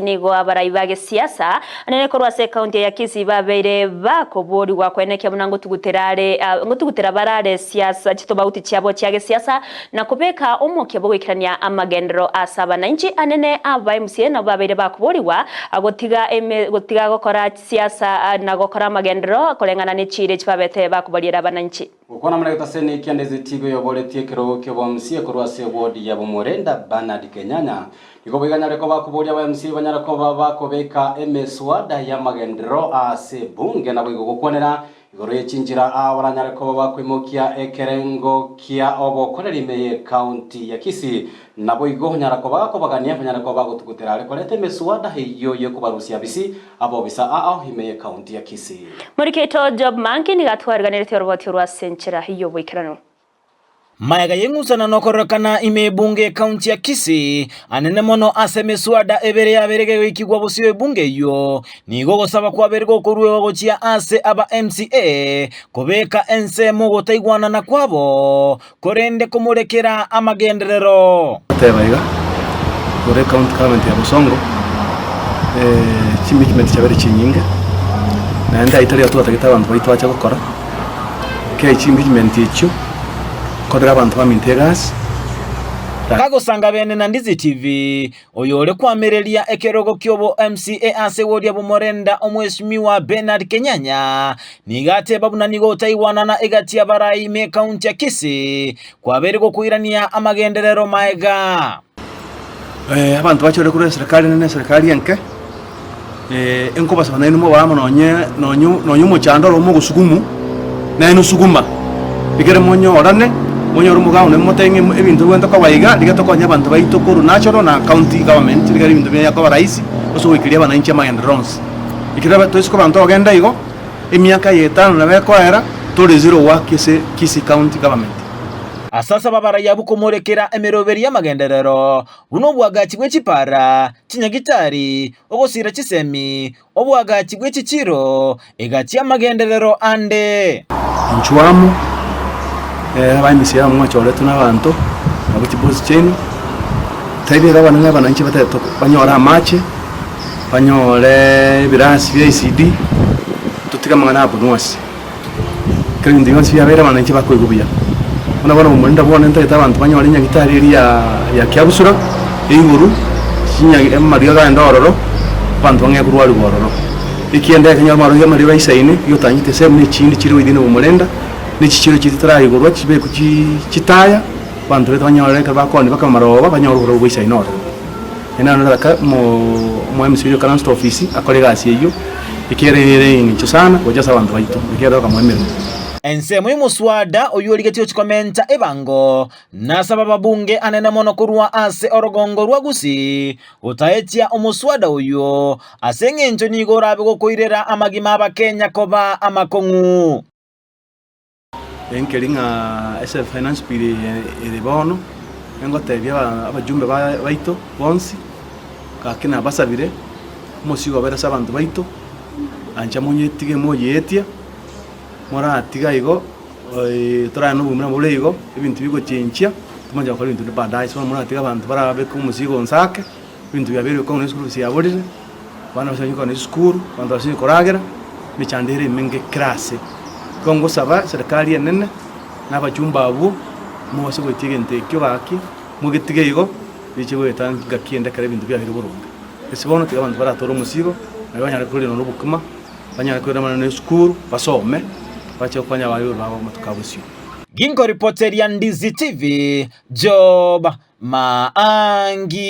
nigo abaraiba siasa anene korwa se county ya Kisii babeire bakobori gwakweneke muna ngutugutera barare siasa chitobauti cyabo cyage siasa na kubeka umuke bwo gwikirania amagendero asaba na inchi anene aba MCA na babeire bakoboriwa gotiga gukora siasa na gukora amagendero kolengana ni chire chibabete bakoborira abananchi ukona mureka sene kyandeze tigo yoboretie kero kyo MCA korwa se wodi ya Bomorenda Bernard Kenyanya iko biganya ko bakuboria ba MCA banyara ko bakobeka emeswada ya magendero ase bunge na bwigo gukonera igoro yechinjira abaranyara ko bakwimokia ekerengo kia obokorera imeye county ya Kisii na bwigo nyara ko bakobagania banyara ko bagutugutera ariko lete emeswada hiyo yo kubarusia bisi abo bisa imeye county ya Kisii muriketo job manki ni gatwarganirite roboti rwa senchera hiyo bwikirano Mayaga yengusana nokorokana ime bunge county ya Kisii anene mono asemeswada ebere yaberege wikigwa busiwe bunge yo nigo gosaba kwa berego kuruwe gochia ase aba MCA kobeka ensemo gotaigwana na kwabo korende kumurekera amagenderero tebayiga kore county government ya Busongo chimikimenti cyabere kinyinga nanda itari atugata abantu bayitwacha gukora ke chimikimenti cyo kodera abantu bamintegas kago sanga bene na Ndizi TV oyore kwamereria ekerogo kyobo MCA ase wodi ya Bomorenda omweshimiwa Bernard Kenyanya nigate babuna nigo taiwana na egati ya barai me county ya Kisii kwaberego kuirania amagenderero maega abantu bachore kuri serikali yanke enko basabana inmo bamo nonyu mo chandoro mo gusugumu na ino suguma bigere monyo orane monyo rumuga one motenge ebintu wenda kwa bayiga ligato kwa nyabantu bayito kuru national na county government ligari ibintu bya kwa rais oso wikiria bananchi amagenderons ikiraba toisiko bantu ogenda igo emyaka yetano na bekoera tole zero wa Kisii county government asasa babara yabukomorekera emeroberi y'amagenderero buno bwagati bw'ekipara kinyagitari ogosira kisemi obwagati bw'ekikiro egati y'amagenderero ande nchwamu abamisiya mwachore tuna bantu abukibuzi chenu taibira bana bananchi batato banyora amache banyore birasi bya ICD tutiga mangana abunwasi kandi yonsi yabera bananchi bakwigubya unabona umuntu bona ntata abantu banyora nyagitari ya kyabusura inguru kinya mariga ga ndororo bantu bange kurwari gororo ikienda kanya maro ya mariba isaini yotanyite semne chindi kiri widine Bomorenda nichikiro kitara igorwa kibe kitaya bantu beto banyora ka bakoni bakamaroba banyora ubwo isainoro enana raka mo MCA kana sto office akore gasi iyo ikirere ngicho sana goja sabantu bayito ikirere ka mwemero ensemo y'umuswada oyuligetyo chikomenta ebango nasaba babunge anene mono kurwa ase orogongo rwa Gusii utaetia umuswada uyo asengenjo nigorabe gokoirera amagima abakenya koba amakongu enkelinga ese finance bill bono engote bya abajumbe baito bonsi kakina basabire musigo bera sabantu baito anja munyetige moyetia mora atiga igo tora no bumra muleigo ibintu bigo chenchia tumanja kwa ibintu badai so mora atiga abantu barabe ku musigo nsake ibintu byabere ko n'esukuru siyaborire bana basanyi ko n'esukuru bantu basanyi koragera bicandere menge classe kongo saba serikali enene n'abajumba abo mwose gwitigente kyo baki mugitige igo bikigo etanga kienda kare ibintu byabere burunga esibono tiga abantu baratora umusigo nabanyara kuri no rubukuma banyara kuri na n'esukuru basome bacha kufanya bayo babo matukabusi Gingo reporter ya Ndizi TV Job Maangi